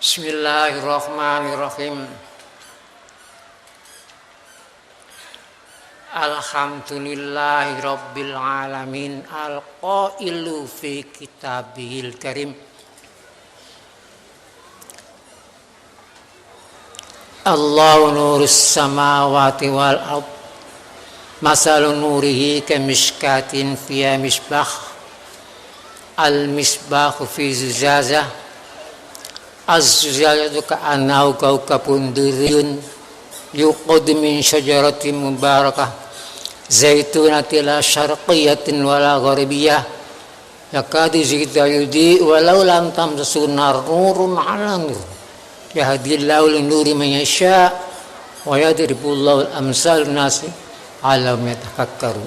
Bismillahirrahmanirrahim. Alhamdulillahi rabbil alamin. Al-qailu fi kitabihil karim. Allahu nurus samawati wal ard. Masalu nurihi kamishkatin fiha misbah. Al-misbahu fi zujazah. Az-zujazatu ka'annahu kawkabun durriyun yuqad min syajaratin mubarakah zaitunatin la syarqiyatin wala gharbiyyah yakadu zaitu yudi walau lam tamsasu nar nurun 'ala nur yahdillahu linuri man yasha wa yadribullahu al-amsal nasi 'ala ma yatafakkaru.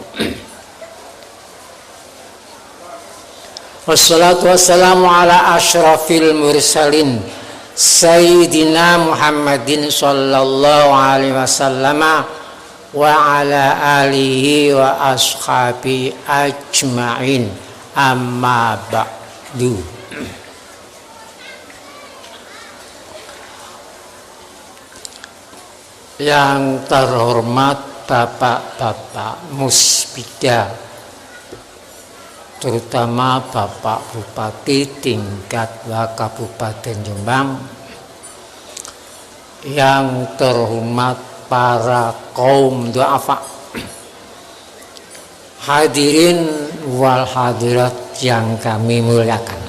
Wassalatu wassalamu ala asyrafil mursalin Sayyidina Muhammadin sallallahu alaihi wasallam wa ala alihi wa ashabi ajma'in, amma ba'du. Yang terhormat Bapak-bapak Musbida, terutama Bapak Bupati tingkat Kabupaten Jombang, yang terhormat para kaum du'afa, hadirin wal hadirat yang kami muliakan.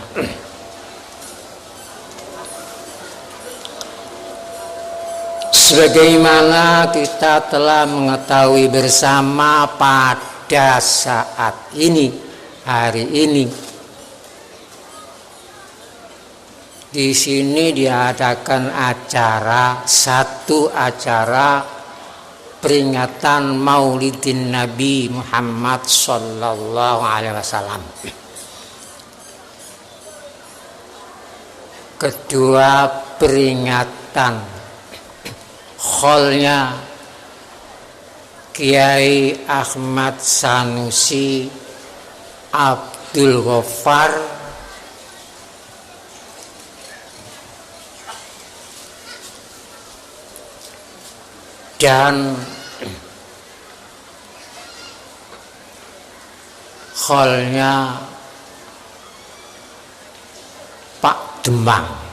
Sebagaimana kita telah mengetahui bersama pada saat ini, hari ini di sini diadakan satu acara peringatan Maulidin Nabi Muhammad sallallahu alaihi wasallam. Kedua peringatan kholnya Kiai Ahmad Sanusi Abdul Ghaffar dan kholnya Pak Demang.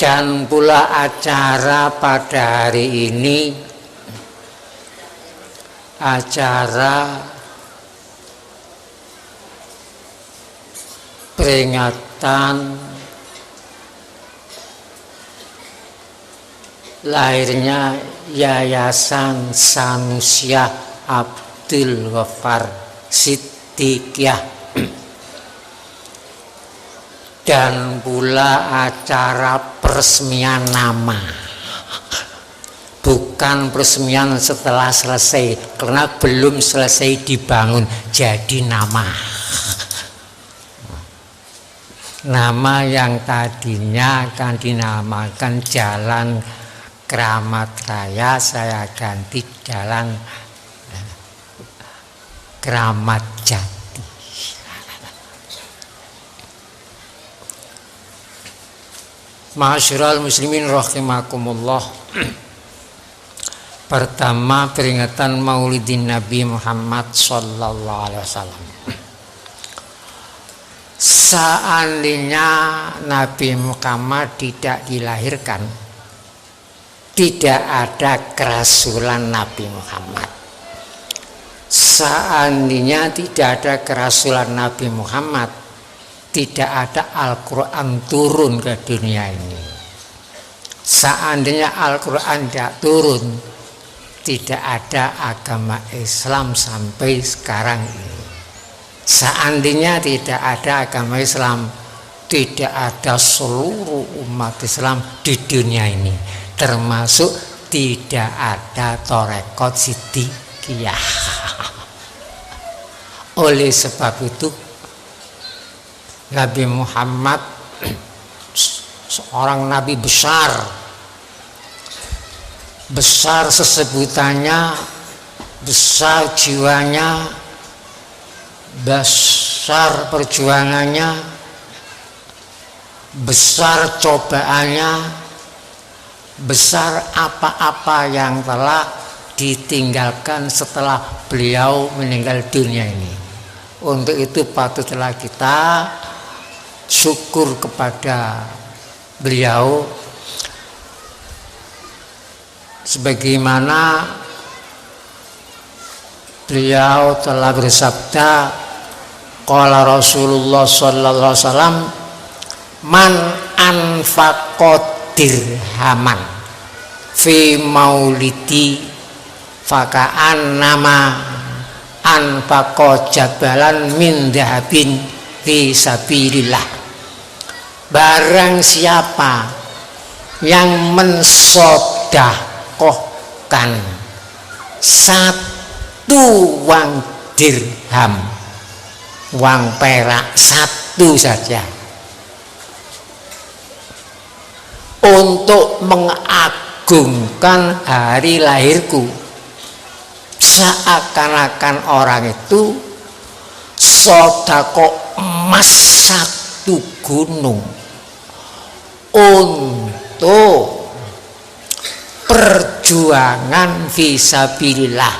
Dan pula acara pada hari ini, acara peringatan lahirnya Yayasan Sanusiah Abdul Ghaffar Siddiqiyah, dan pula acara peresmian nama. Bukan peresmian setelah selesai, karena belum selesai dibangun, jadi nama. Nama yang tadinya akan dinamakan Jalan Kramat Raya, saya ganti Jalan Kramat Jati. Ma'asyiral muslimin rahimakumullah. Pertama, peringatan Maulidin Nabi Muhammad sallallahu alaihi wasallam. Seandainya Nabi Muhammad tidak dilahirkan, tidak ada kerasulan Nabi Muhammad. Seandainya tidak ada kerasulan Nabi Muhammad, tidak ada Al-Quran turun ke dunia ini. Seandainya Al-Quran tidak turun, tidak ada agama Islam sampai sekarang ini. Seandainya tidak ada agama Islam, tidak ada seluruh umat Islam di dunia ini, termasuk tidak ada Torekot Siddiqiyah. Oleh sebab itu, Nabi Muhammad seorang nabi besar sesebutannya, besar jiwanya, besar perjuangannya, besar cobaannya, besar apa-apa yang telah ditinggalkan setelah beliau meninggal dunia ini. Untuk itu patutlah kita syukur kepada beliau, sebagaimana beliau telah bersabda, qala Rasulullah sallallahu alaihi wasallam, man anfaqa dirhaman fi maulidi faka'an nama anfaqa jabalan min dhahabin fi sabilillah. Barang siapa yang mensodakohkan satu uang dirham, uang perak satu saja, untuk mengagungkan hari lahirku, seakan-akan orang itu sedekah emas satu gunung untuk perjuangan fisabilillah,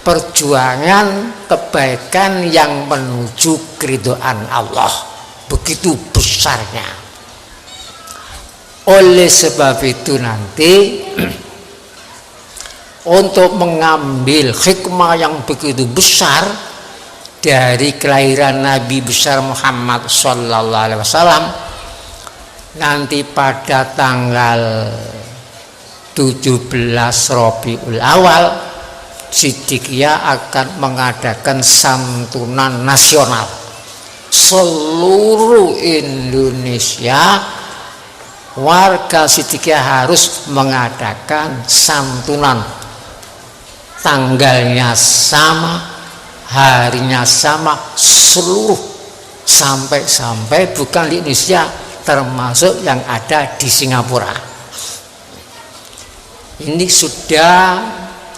perjuangan kebaikan yang menuju keridhaan Allah. Begitu besarnya. Oleh sebab itu nanti untuk mengambil hikmah yang begitu besar dari kelahiran Nabi besar Muhammad sallallahu alaihi wasallam, nanti pada tanggal 17 Rabiul Awal Siddiqiyah akan mengadakan santunan nasional. Seluruh Indonesia warga Siddiqiyah harus mengadakan santunan. Tanggalnya sama, harinya sama, seluruh sampai bukan di Indonesia, termasuk yang ada di Singapura. Ini sudah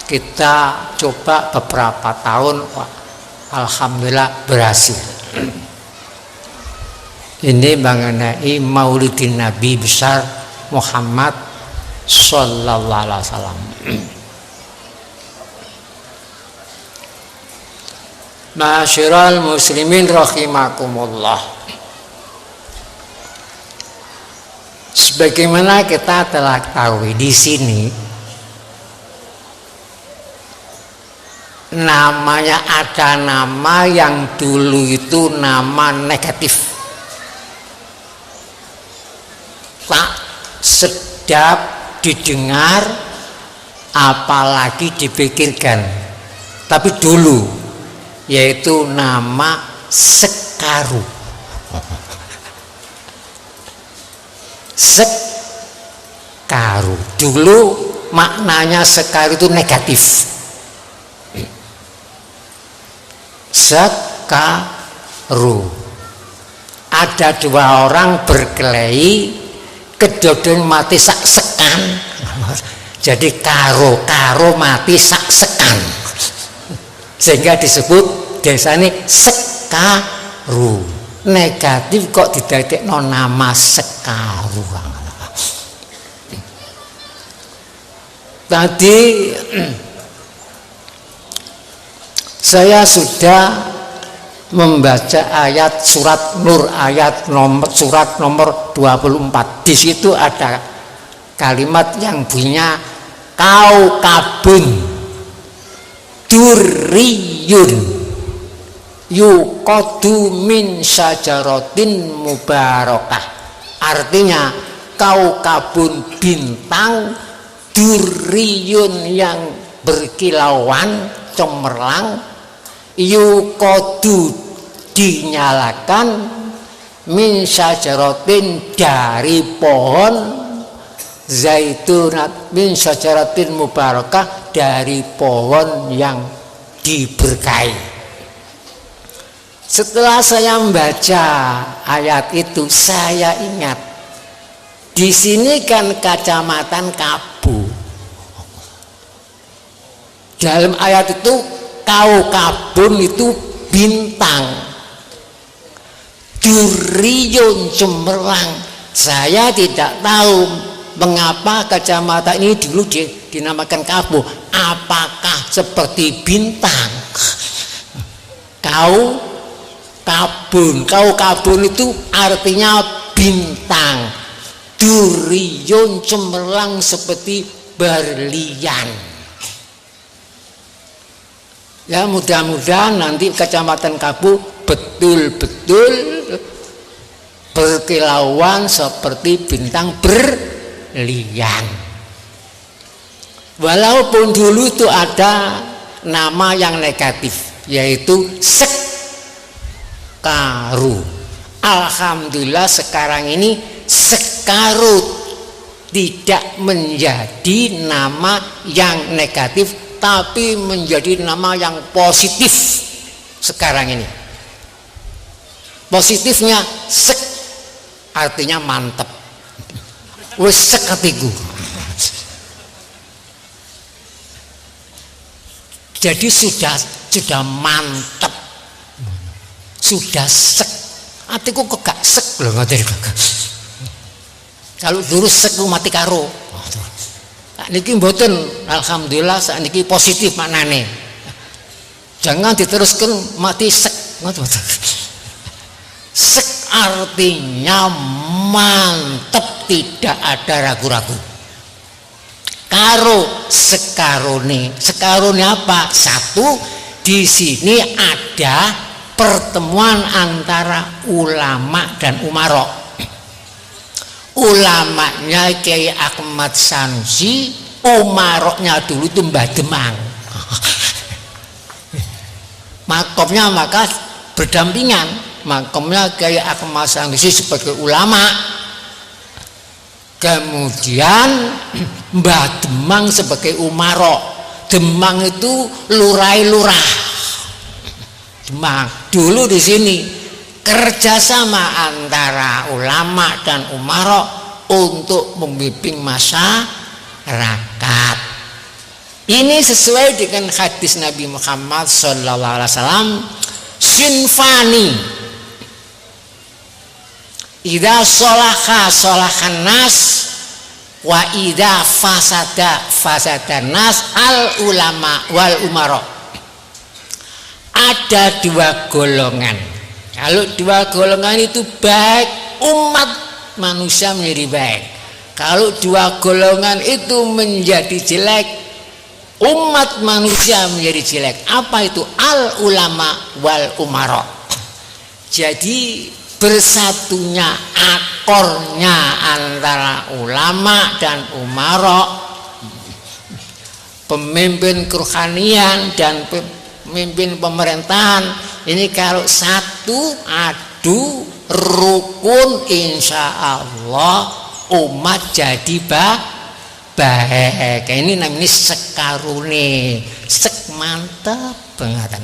kita coba beberapa tahun, alhamdulillah berhasil. Ini mengenai Maulidin Nabi besar Muhammad sallallahu alaihi wasallam. Ma'asyiral muslimin rahimakumullah. Sebagaimana kita telah ketahui di sini, namanya ada nama yang dulu itu nama negatif, tak sedap didengar apalagi dipikirkan, tapi dulu, yaitu nama Sekaru. Sekaru dulu maknanya Sekaru itu negatif. Sekaru, ada dua orang berkelahi, kedua-duanya mati sak sekan. Jadi karo mati sak sekan, sehingga disebut desa ini Sekaru. Negatif kok didadekno nama Sekaru. Tadi saya sudah membaca ayat surat Nur, surat nomor 24. Di situ ada kalimat yang bunyinya kaukabun durriyun yuqadu min syajaratin mubarakah. Artinya kaukabun bintang, durriyun yang berkilauan cemerlang, yuqadu dinyalakan, min syajaratin dari pohon zaitunat, min syajaratin mubarakah dari pohon yang diberkahi. Setelah saya membaca ayat itu, saya ingat di sini kan kacamatan Kabu. Dalam ayat itu kaukabun itu bintang. Duriyun cemerlang. Saya tidak tahu mengapa kacamata ini dulu dinamakan Kabu. Apakah seperti bintang? Kau kabun itu artinya bintang. Duriyun cemerlang seperti berlian. Ya, mudah-mudahan nanti Kecamatan Kabu betul-betul berkilauan seperti bintang berlian. Walaupun dulu itu ada nama yang negatif, yaitu Sekaru. Alhamdulillah sekarang ini Sekaru tidak menjadi nama yang negatif, tapi menjadi nama yang positif sekarang ini. Positifnya sek artinya mantep. Wes sek hatiku. Jadi sudah mantep. Sudah sek. Hatiku kok gak sek lho ngoten. Kalau dulu sek mati karo. Niki mboten, alhamdulillah saat niki positif maknane. Jangan diteruskan mati sek. Sek artinya mantep, tidak ada ragu-ragu. Karo sekarone. Sekarone apa? Satu, di sini ada pertemuan antara ulama dan umarok. Ulamanya Kiai Ahmad Sanusi, umaroknya dulu itu Mbah Demang. Makomnya maka berdampingan. Makomnya Kiai Ahmad Sanusi sebagai ulama, kemudian Mbah Demang sebagai umarok. Demang itu lurah. Demang dulu di sini. Kerjasama antara ulama dan umarok untuk membimbing masyarakat. Ini sesuai dengan hadis Nabi Muhammad SAW. Sinfani idza sholahan nas wa idza fasadan nas al ulama wal umarok. Ada dua golongan. Kalau dua golongan itu baik, umat manusia menjadi baik. Kalau dua golongan itu menjadi jelek, umat manusia menjadi jelek. Apa itu? Al ulama wal umarok. Jadi bersatunya akornya antara ulama dan umarok, pemimpin kerohanian dan pemimpin pemerintahan. Ini kalau satu adu rukun, insya Allah umat jadi baik. Ini namanya sekarune, sek mantap banget.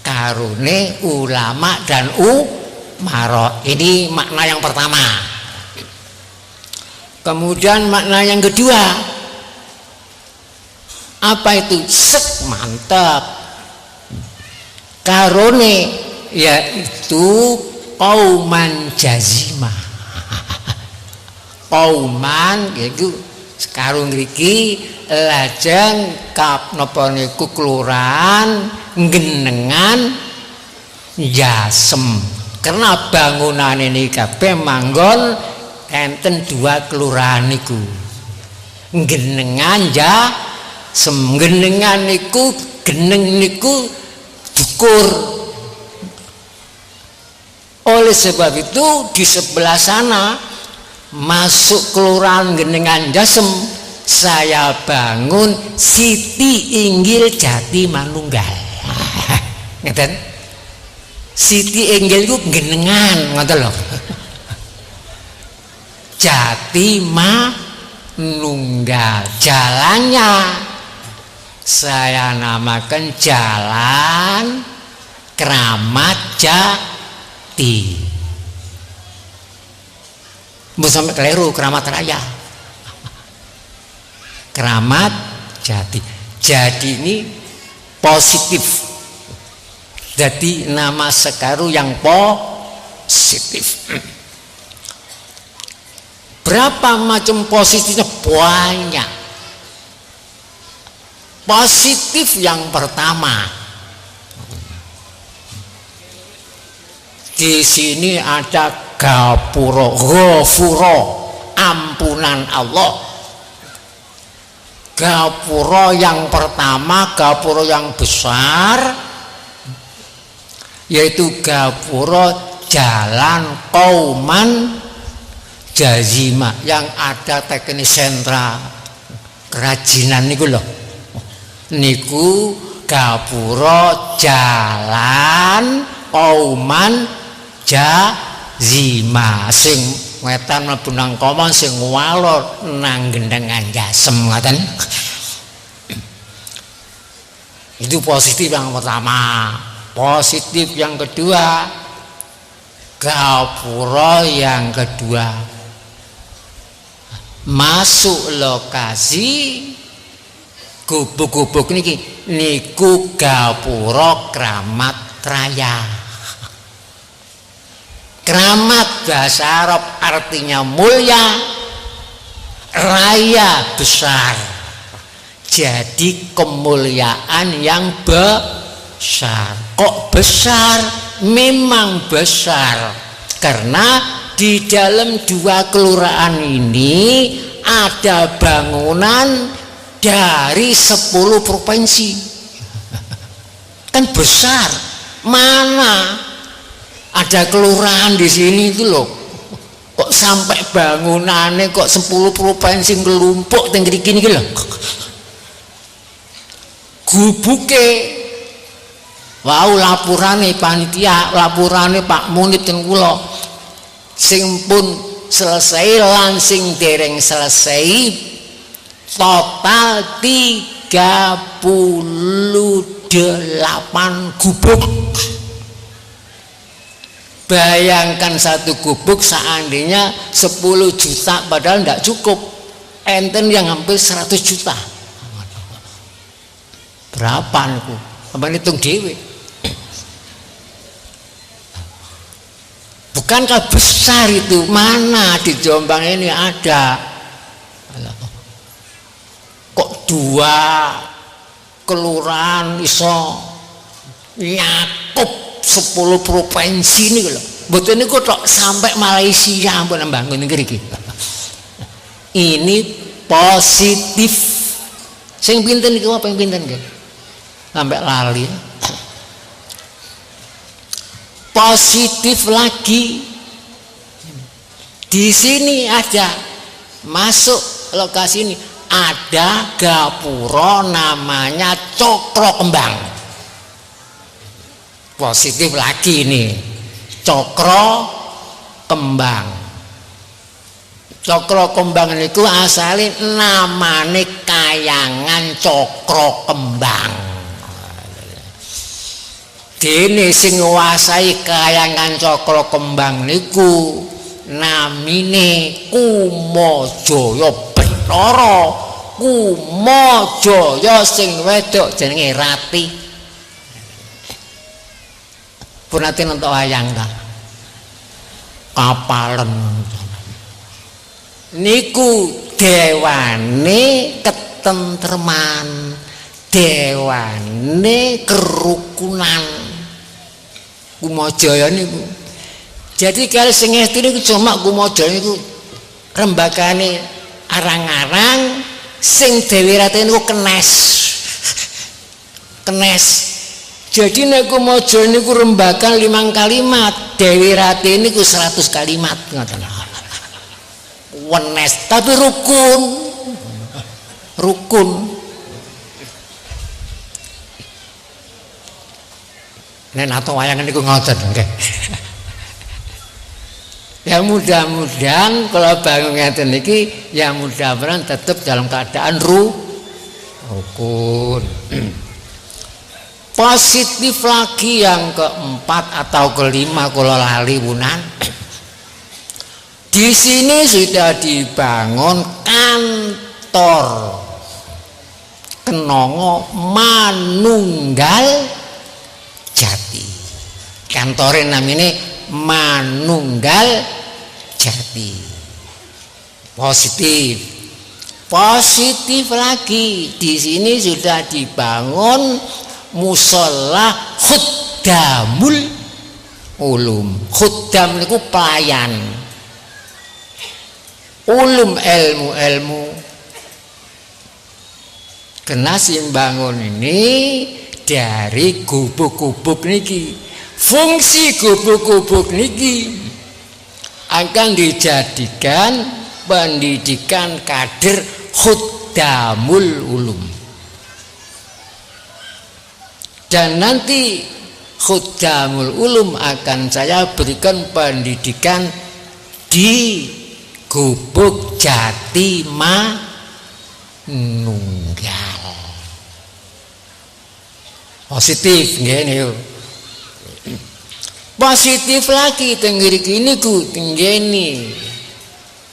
Karune ulama dan umarok. Ini makna yang pertama. Kemudian makna yang kedua, apa itu? Sek mantap. Karone yaitu kauman jazima. Kauman yaitu sekarang ngriki lajeng kap napa niku kelurahan Genengan Jasem. Karena bangunan ini kabeh manggon enten dua kelurahan niku. Genengan Jasem. Genengan niku geneng niku dukur. Oleh sebab itu di sebelah sana masuk kelurahan Genengan Jasem, saya bangun Siti Inggil Jati Manunggal. Ngeten? Siti Inggil itu Genengan, ngoten lho. Jati Manunggal, jalannya saya namakan Jalan Kramat Jati. Mbok sampai keliru, Kramat Raya. Kramat Jati. Jadi ini positif. Jadi nama Sekaru yang positif. Berapa macam positifnya? Banyak. Positif yang pertama, di sini ada gapuro, ghafuro, ampunan Allah. Gapuro yang pertama, gapuro yang besar, yaitu gapuro jalan kauman jazima, yang ada teknik sentra kerajinan niku lho. Niku gapuro jalan kauman jazima, sing wetan mlebu nang koman, sing walor nang gendengan jasem ngoten. Itu positif yang pertama. Positif yang kedua, gapuro yang kedua, masuk lokasi gubuk-gubuk niki niku gapuro Kramat Raya. Kramat bahasa Arab artinya mulia, raya besar. Jadi kemuliaan yang besar. Kok besar? Memang besar, karena di dalam 2 kelurahan ini ada bangunan dari 10 provinsi. Kan besar. Mana ada kelurahan di sini itu loh, kok sampai bangunannya kok 10 provinsi ngelumpuk teng gini lho. Gubuke wau lapurane panitia, lapurane Pak Munib ten kula, sing pun selesai lan sing dereng selesai, total 38 gubuk. Bayangkan satu gubuk seandainya 10 juta, padahal tidak cukup. Enten yang hampir 100 juta. Berapa niku? Apa hitung dewe? Bukankah besar itu? Mana di Jombang ini ada? Kok 2 kelurahan iso nyakup 10 provinsi ini lho. Mboten niku tok sampai Malaysia ampun bangun niki. Ini positif. Sing pinten niku apa yang pinten nggih? Sampai lali. Positif lagi. Di sini ada masuk lokasi ini ada gapuro namanya Cokro Kembang. Positif lagi nih, Cokro Kembang. Cokro Kembang itu asalnya namanya Kayangan Cokro Kembang. Dene sing nguasai Kayangan Cokro Kembang niku namine Kumajaya Bathara. Kumajaya sing wedok jenenge Rati. Pun ate nonton wayang ta. Kapalen. Niku dewane ketentreman, dewane kerukunan. Kumajaya niku. Jadi kalau sing ngesti niku cuma Kumajaya niku rembagane arang-arang, sing Dewi Rati niku kenes. Kenes. Jadi nek Kumajaya niku rembakan 5 kalimat, Dewi Rati niku 100 kalimat ngoten. Wenes tapi rukun. Rukun. Nek nato wayangan niku ngoten nggih. Ya mudah-mudahan kalau bangun ngeten niki ya mudah-mudahan tetap dalam keadaan rukun. Positif lagi yang keempat atau kelima kalau lali bunan. Di sini sudah dibangun kantor Kenongo Manunggal Jati. Kantornya namanya manunggal jati. Positif lagi. Di sini sudah dibangun musola khuddamul ulum. Khuddam itu pelayan. Ulum ilmu. Kena bangun ini dari gubuk-gubuk niki. Fungsi gubuk-gubuk niki akan dijadikan pendidikan kader khuddamul ulum. Dan nanti khuddamul ulum akan saya berikan pendidikan di gubuk jati manunggal. Positif ngene yo. Positif lagi tenggiri kini ku tenggeni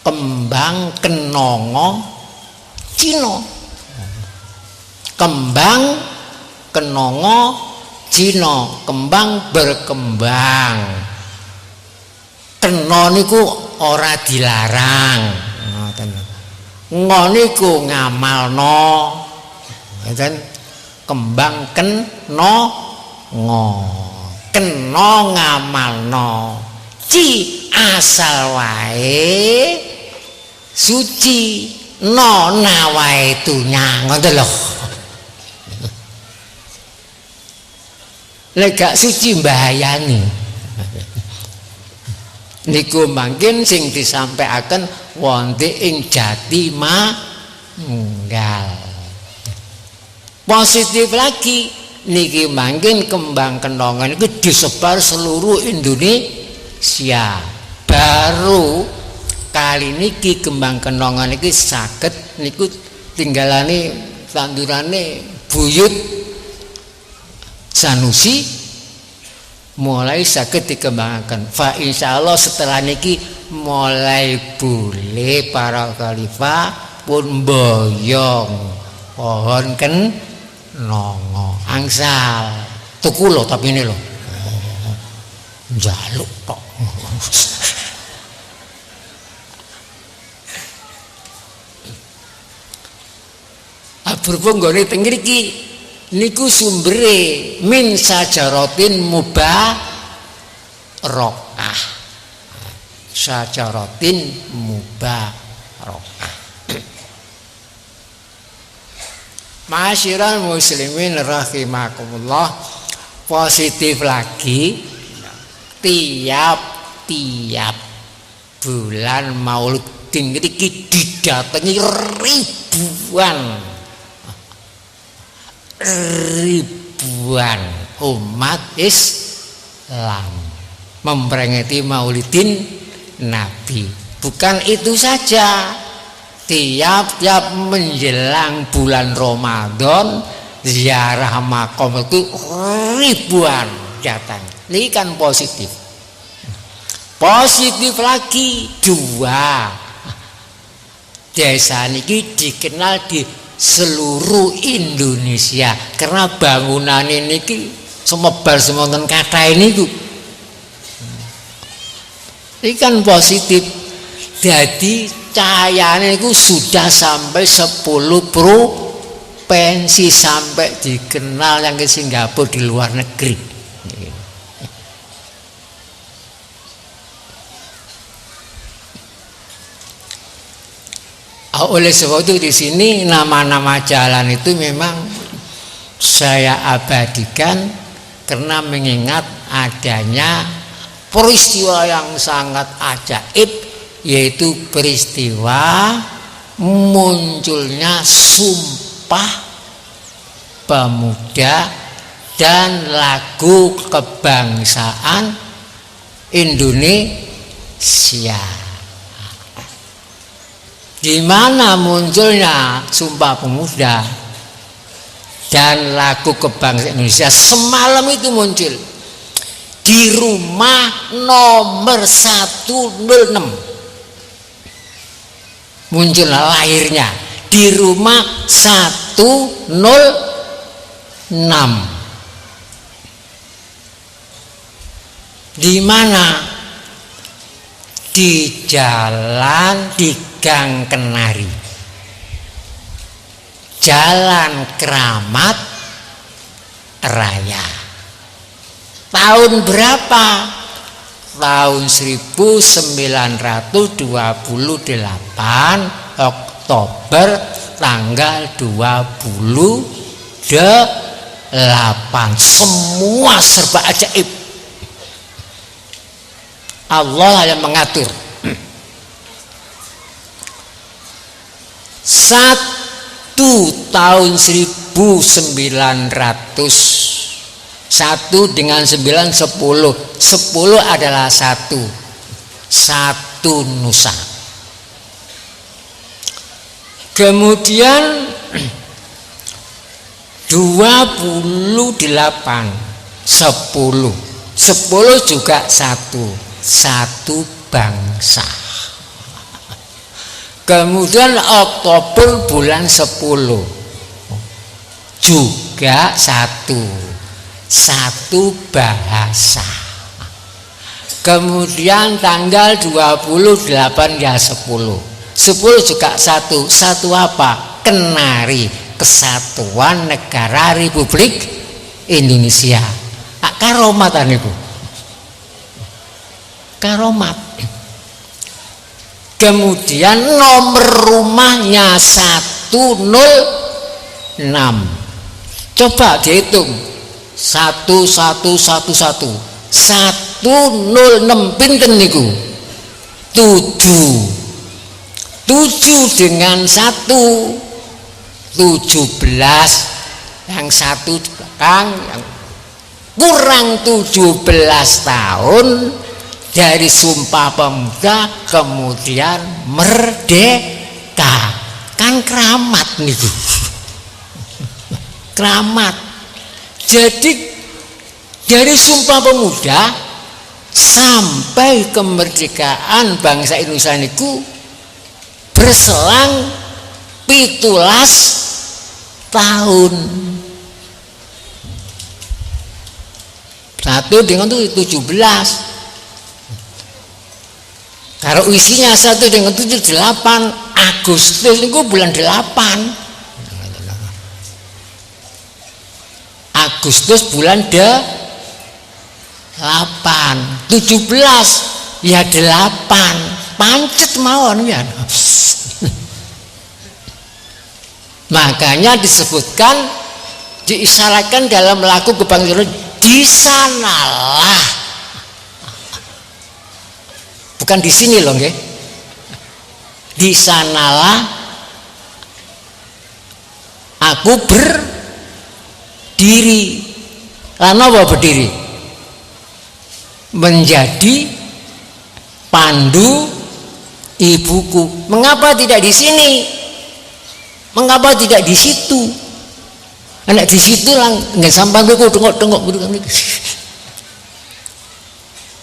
kembang kenongo Cino. Kembang kenongo Cino, kembang berkembang. Keno niku ora dilarang. Ngoten. Ngo niku ngamalno. Ngoten. Kembang keno ngo. Keno ngamalno. Ci asal wae suci no nawae tunya. Ngoten lho. Lek gak suci mbahayani. Niku mangkin sing disampaikan wonten ing jati manunggal. Positif lagi niki mangkin kembang kenongan itu disebar seluruh Indonesia. Baru kali niki kembang kenongan niki saged niku tinggalane tandurane buyut Sanusi mulai saged dikembangkan. Fa insyaallah setelah niki mulai boleh para khalifah pun boyong pohon nongo angsal tuku lo tapi ini lo jaluk tok. Berhubung gone teng mriki niku sumbere min sajaratin mubarakah. Sajaratin mubarakah. Ma'asyiral muslimin rahimakumullah. Positif lagi tiap bulan Maulid niki didatangi ribuan umat Islam memperingati Maulidin Nabi. Bukan itu saja, tiap menjelang bulan Ramadan ziarah makom itu ribuan datang. Ini kan positif. Positif lagi dua, desa niki dikenal di seluruh Indonesia karena bangunan ini semebar semonten kata ini tuh. Ini kan positif. Jadi cahayanya itu sudah sampai 10 provinsi sampai dikenal yang ke Singapura di luar negeri. Oleh sebab itu di sini nama-nama jalan itu memang saya abadikan karena mengingat adanya peristiwa yang sangat ajaib, yaitu peristiwa munculnya Sumpah Pemuda dan lagu kebangsaan Indonesia. Di mana munculnya Sumpah Pemuda dan lagu kebangsaan Indonesia? Semalam itu muncul di rumah nomor 106. Muncul lahirnya di rumah 106. Di mana? Di jalan di Gang Kenari, Jalan Keramat Raya. Tahun berapa? Tahun 1928, Oktober tanggal 28. Semua serba ajaib. Allah yang mengatur. Tahun 1900, 1 dengan 9 10. 10 adalah satu Nusa. Kemudian 28, 10 juga satu bangsa. Kemudian Oktober bulan 10 juga satu bahasa. Kemudian tanggal 28 ya 10 juga satu apa? Kenari, Kesatuan Negara Republik Indonesia. Karomatan itu. Karomat. Kemudian nomor rumahnya 106. Coba dihitung. 1111 106 pinten niku? 7 dengan 1 17. Yang satu di belakang yang kurang 17 tahun dari Sumpah Pemuda kemudian merdeka. Kan keramat niku. Keramat. Jadi dari Sumpah Pemuda sampai kemerdekaan bangsa Indonesia niku berselang 17 tahun. 1 dengan 17. Kalau isinya 1 dengan 7 8 Agustus itu bulan 8. Agustus bulan 8. 17 ya 8. Pancet mawon ya. Makanya disebutkan, diisyaratkan dalam lagu kebangkitan, di sanalah, bukan di sini loh, nggih. Di sanalah aku berdiri. Lana apa berdiri? Menjadi pandu ibuku. Mengapa tidak di sini? Mengapa tidak di situ? Anak di situ lang nggak sampai gue tengok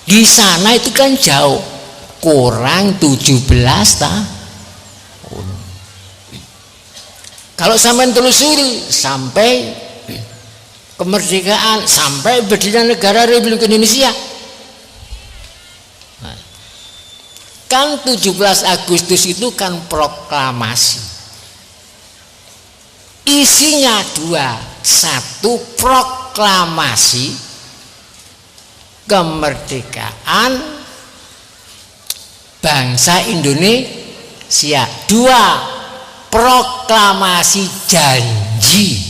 di sana itu kan jauh, kurang 17 tahun. Kalau sampai telusuri sampai kemerdekaan, sampai berdirinya negara Republik Indonesia, kan 17 Agustus itu kan proklamasi. Isinya 2, 1 proklamasi kemerdekaan bangsa Indonesia, 2 proklamasi janji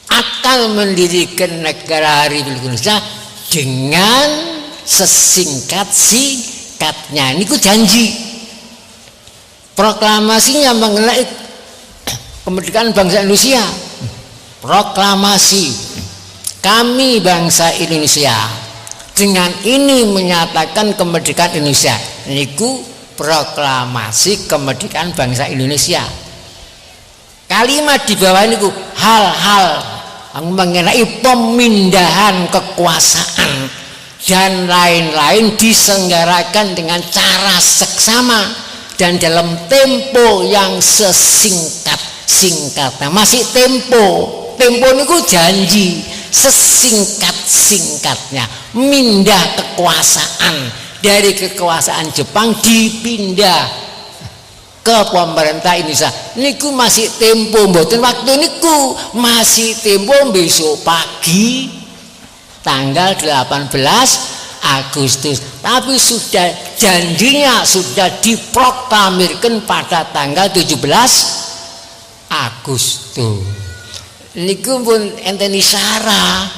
akan mendirikan negara Republik Indonesia dengan sesingkat-singkatnya. Ini ku janji. Proklamasinya mengenai kemerdekaan bangsa Indonesia. Proklamasi kami bangsa Indonesia dengan ini menyatakan kemerdekaan Indonesia. Niku proklamasi kemerdekaan bangsa Indonesia. Kalimat di bawah niku hal-hal mengenai pemindahan kekuasaan dan lain-lain diselenggarakan dengan cara seksama dan dalam tempo yang sesingkat-singkatnya. Masih tempo niku janji sesingkat-singkatnya mindah kekuasaan dari kekuasaan Jepang dipindah ke pemerintah Indonesia. Niku masih tempo mboten waktu niku, masih tempo besok pagi tanggal 18 Agustus, tapi sudah janjinya sudah diproklamirkan pada tanggal 17 Agustus. Niku pun enten isyara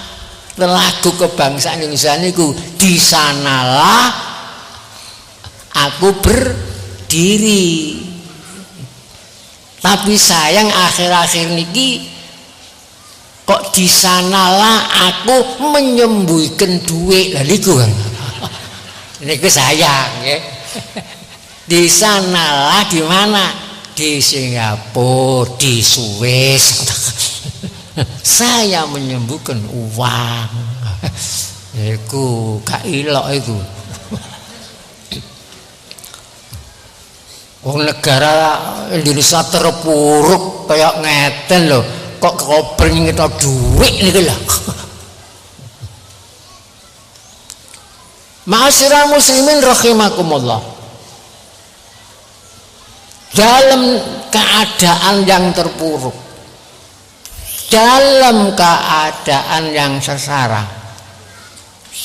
lagu kebangsaan Indonesia niku, di sanalah aku berdiri. Tapi sayang akhir-akhir niki kok di sanalah aku menyembunyikan duit lah niku kan. Niku sayang ya. Di sanalah di mana? Di Singapura, di Swiss. Saya menyembuhkan uang. Iku gak ilok iku. Wong negara Indonesia terpuruk kayak ngeten loh, kok kobreng kita duit niku lah. Ma'asyiral muslimin rahimakumullah. Dalam keadaan yang terpuruk, dalam keadaan yang sengsara,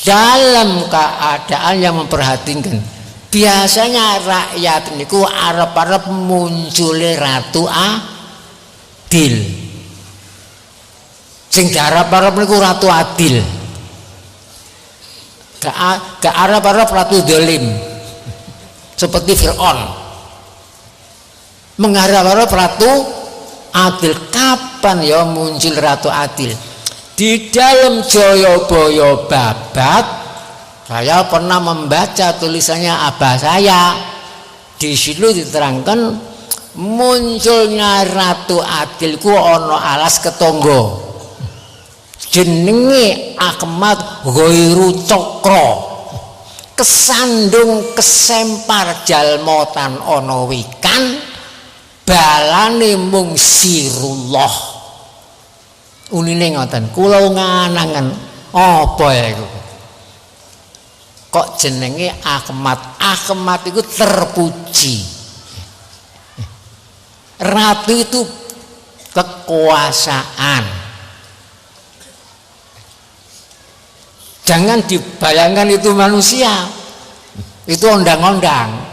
dalam keadaan yang memperhatikan, biasanya rakyat niku arep-arep muncul Ratu Adil. Sing diarep-arep niku Ratu Adil. Gak arep-arep Ratu Dolim seperti Fir'aun. Mengharap-harap Ratu Adil. Kapan ya muncul Ratu Adil? Di dalam Jayabaya Babat saya pernah membaca tulisannya abah saya. Di situ diterangkan munculnya Ratu Adil ku ono alas ketonggo. Jenenge Ahmad Ghairu Cokro. Kesandung kesempar jalmotan ono wikan. Balane mung sirullah. Unine ngoten, kula nganangen apa ya iku? Kok jenenge Ahmad? Ahmad itu terpuji. Ratu itu kekuasaan. Jangan dibayangkan itu manusia. Itu undang-undang.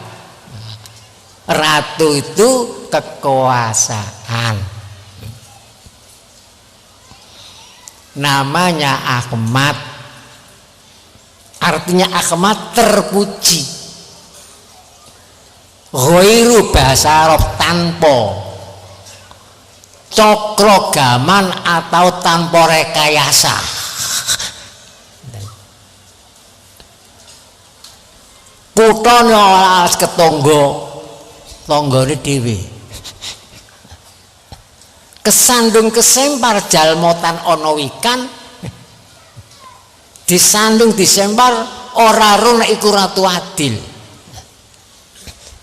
Ratu itu kekuasaan. Namanya Ahmad, artinya Ahmad terpuji. Ghairu bahasa Arab tanpa, cokro gaman atau tanpa rekayasa. Kutone alas ketonggo, tonggone dhewe. Kesandung kesempar jalmotan ono wikan, disandung disempar ora ro nek iku Ratu Adil.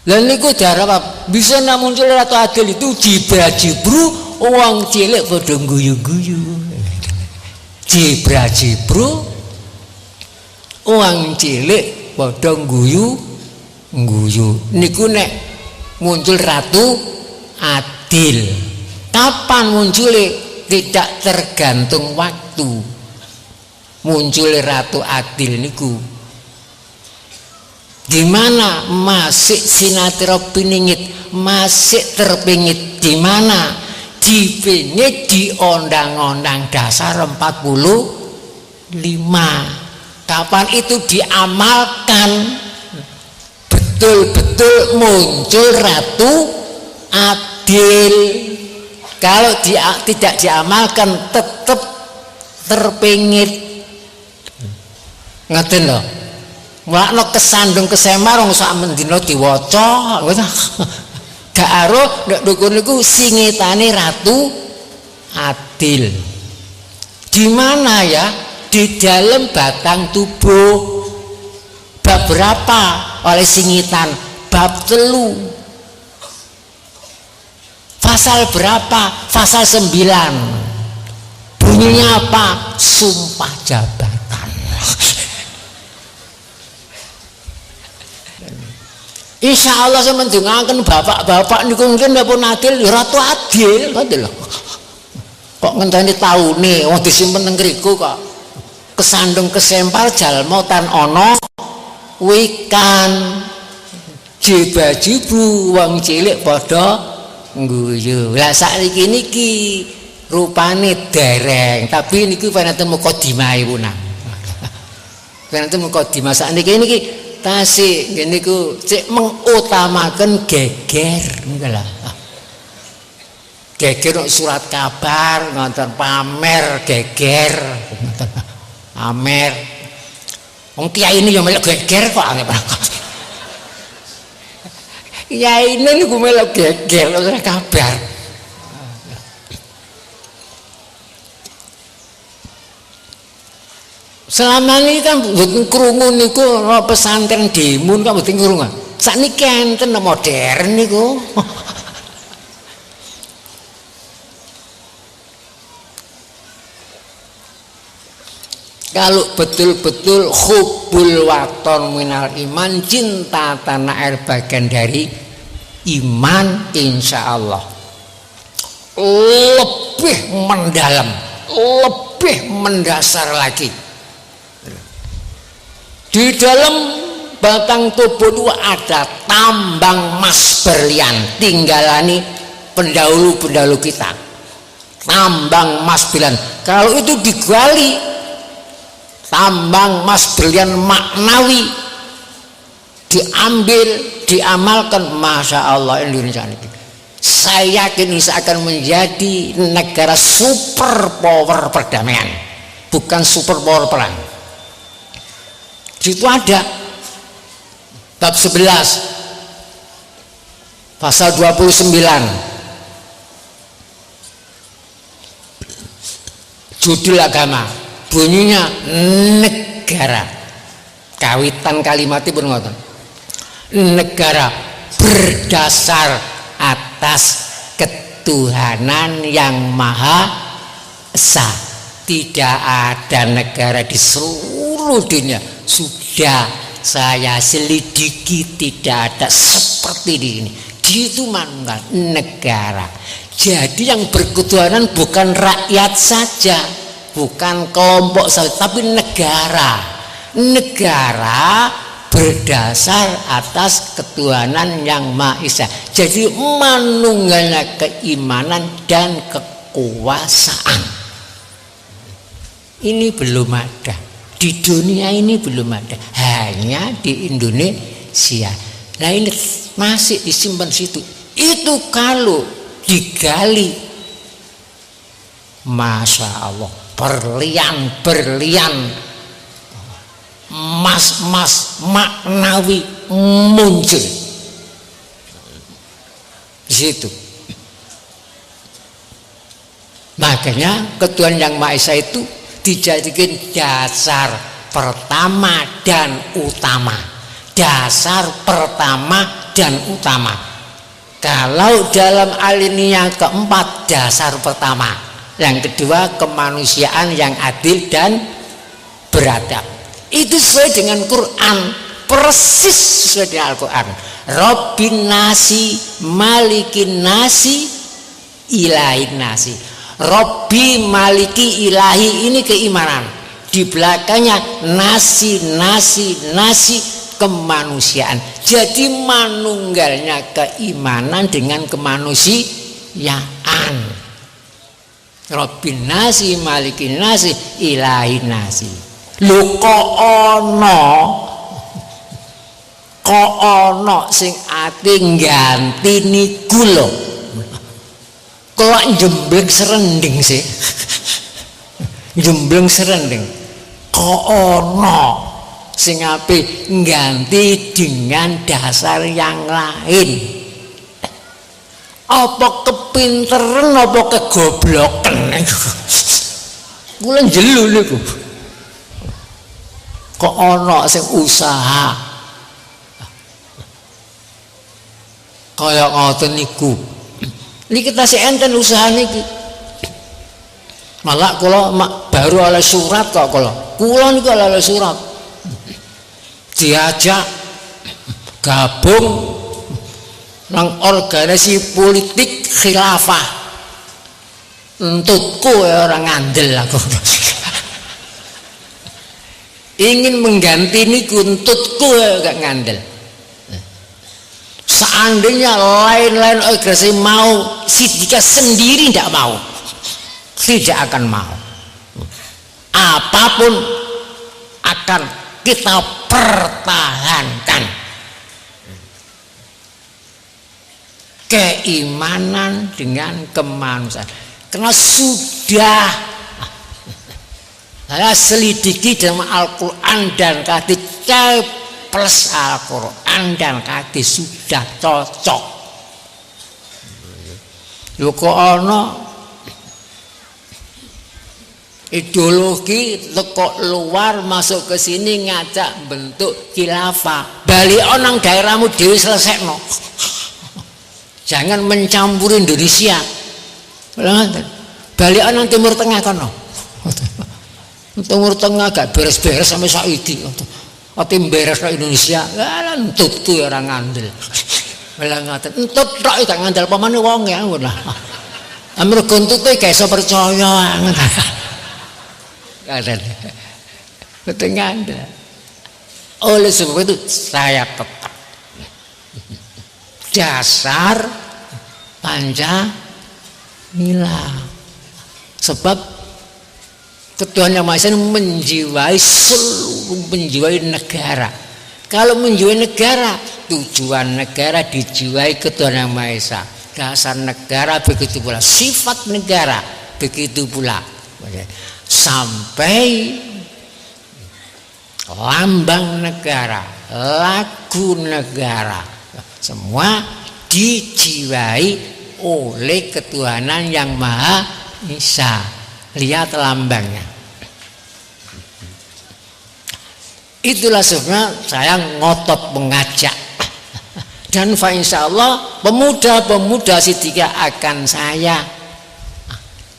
Lah niku diarep bisa muncul Ratu Adil itu jibra-jibru wong cilik padha guyu-guyu. Jibra-jibru wong cilik padha guyu-guyu. Niku nek muncul Ratu Adil. Kapan munculnya? Tidak tergantung waktu. Muncul Ratu Adil niku di mana masih sinatira piningit, masih terpingit di mana? Dipingit di Undang-Undang Dasar 45. Kapan itu diamalkan? Betul-betul muncul Ratu Adil. Kalau tidak diamalkan tetap terpingit. Ngeten lho. Mulakno kesandung kesemar wong sak mendina diwaca. Gak aro nek dukun niku singitane Ratu Adil. Di mana ya? Di dalam batang tubuh. Bab berapa oleh singitan? Bab 3. Pasal berapa? Pasal 9. bunyinya apa? Sumpah jabatan. Insya Allah saya mendengarkan bapak-bapak niku mungkin dapun adil, ratu adil, adil. Kok ngenteni taune wong disimpen teng ngriku kok kesandung kesempal jalma tan ana wikan jiba-jibu wong cilik padha ngguyu. Lah sakniki niki rupane dereng, tapi niku panenten mukadimah punah. Panenten mukadimah sakniki niki tasih ngene niku cek mengutamaken geger niku lho. Geger surat kabar ngoten pamer geger ngoten. Pamer. Wong kiai ini yo melok geger kok aneh banget. Kiai ini niku melok geger surat kabar. Selama ini kan mboten krungu niku pesantren Demun kan mboten krungu. Sakniki enten modern niku. Kalau betul-betul hubbul waton minal iman, cinta tanah air bagian dari iman, insya Allah lebih mendalam, lebih mendasar lagi. Di dalam batang tubuh itu ada tambang emas berlian, tinggalani pendahulu-pendahulu kita. Tambang emas berlian, kalau itu digali tambang emas berlian maknawi diambil, diamalkan, masya Allah Indonesia ini. Saya yakin ini akan menjadi negara super power perdamaian, bukan super power perang. Situ ada bab 11 pasal 29 judul agama. Bunyinya negara, kawitan kalimatnya pun ngoten. Negara berdasar atas ketuhanan yang maha esa. Tidak ada negara di seluruh dunia, sudah saya selidiki, tidak ada seperti di ini. Itu mana negara. Jadi yang berketuhanan bukan rakyat saja, bukan kelompok saja, tapi negara. Negara berdasar atas ketuhanan yang Maha Esa. Jadi manunggalnya keimanan dan kekuasaan. Ini belum ada di dunia, ini belum ada, hanya di Indonesia. Nah ini masih disimpan situ. Itu kalau digali, masya Allah, berlian-berlian, emas-emas maknawi muncul di situ. Makanya ketuhanan yang Maha Esa itu dijadikan dasar pertama dan utama. Dasar pertama dan utama. Kalau dalam alinea keempat, dasar pertama. Yang kedua, kemanusiaan yang adil dan beradab. Itu sesuai dengan Quran, persis sesuai dengan Al-Quran. Rabbin nasi, malikin nasi, ilahin nasi. Robbi maliki ilahi, ini keimanan. Di belakangnya nasi, nasi, nasi, kemanusiaan. Jadi manunggalnya keimanan dengan kemanusiaan. Robbi nasi, maliki nasi, ilahi nasi. Lho kok ono sing ati ngganti niku lho. Kok jembleng serending sih? Jembleng serending. Kok ono sing ape ngganti dengan dasar yang lain? Apa kepinteran apa kegobloken? Kula jelu niku. Kok ono sing usaha kaya ngoten niku. Niki tasih enten usaha niki. Malah kula baru oleh surat kok kula niku oleh surat. Diajak gabung nang organisasi politik khilafah. Entutku orang ngandel aku. Ingin mengganti niku entutku gak ngandel. Seandainya lain-lain organisasi mau, Sidika sendiri tidak mau. Tidak akan mau. Apapun akan kita pertahankan. Keimanan dengan kemanusiaan. Karena sudah saya selidiki dalam Al-Quran dan hadis, plus Al-Quran dan hadis sudah cocok. Lho kok ana ideologi teko luar masuk ke sini ngajak bentuk khilafah. Balik onang daerahmu dewi selesai no. Jangan mencampuri Indonesia. Balik onang Timur Tengah kono. Timur Tengah gak beres-beres sampai saiki. Tim beres no Indonesia. Lah entut tuh orang ngandel. Lah ngaten entut tok gak ngandel pamane wong ya ngono. Amro entut tuh gak iso percaya ngono. Betul ngandel. Oleh sebab itu saya tetap dasar Pancasila. Sebab Tuhan Yang Maha Esa menjiwai seluruh, menjiwai negara. Kalau menjiwai negara, tujuan negara dijiwai Tuhan Yang Maha Esa. Dasar negara begitu pula, sifat negara begitu pula. Sampai lambang negara, lagu negara, semua dijiwai oleh ketuhanan Yang Maha Esa. Lihat lambangnya. Itulah sebabnya saya ngotot mengajak. Dan insya Allah pemuda-pemuda Sidika akan saya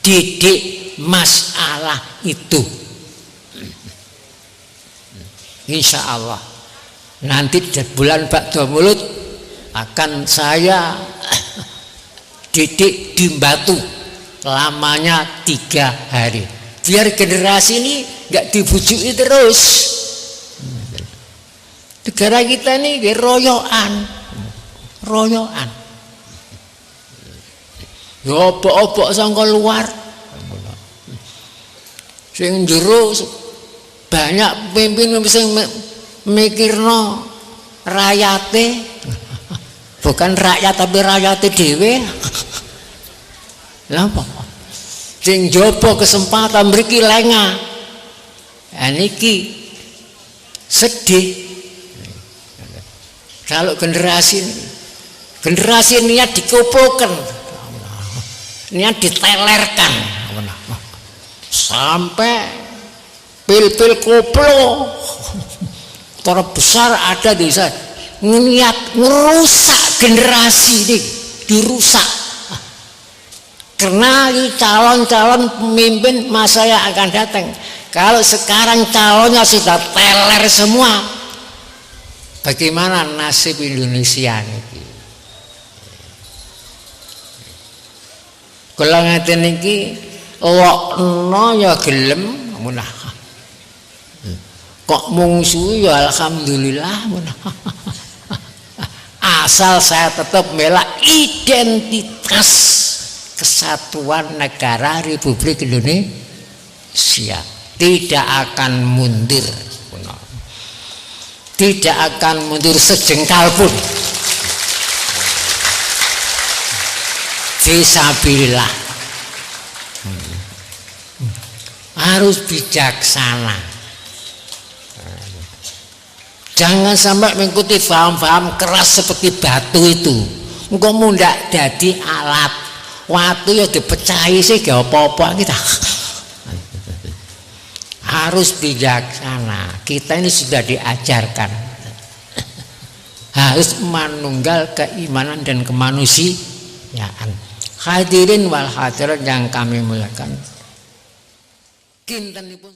didik masalah itu. Insya Allah nanti di bulan Ba'da Maulud akan saya didik di Batu, lamanya 3 hari, biar generasi ini nggak dibujuki terus. Negara kita ini royoan ya obok-obok sangka luar. Sing jero banyak pemimpin sing mikirno rakyate, bukan rakyat tapi rakyate dhewe. Lha apa? Sing jopo kesempatan mriki lengah. Niki sedih. Kalau generasi niat dikumpulkan, niat ditelerkan, sampai pil-pil koplo terbesar ada di sana, niat merusak generasi ini, dirusak. Karena calon-calon pemimpin masa yang akan datang, kalau sekarang calonnya sudah teler semua, bagaimana nasib Indonesia ini? Kalau ngeten iki lokno ya gelem munah. Kok mungsuh ya alhamdulillah munah. Asal saya tetap bela identitas kesatuan negara Republik Indonesia, tidak akan mundur. Tidak akan mundur sejengkal pun. Fisabilillah. Harus bijaksana. Jangan sampai mengikuti paham-paham keras seperti batu itu. Engkau mundak jadi alat. Waktu ya dipecahi sih gak apa-apa kita. Harus bijaksana. Kita ini sudah diajarkan harus manunggal keimanan dan kemanusiaan. Hadirin wal hadirat yang kami muliakan, kintenipun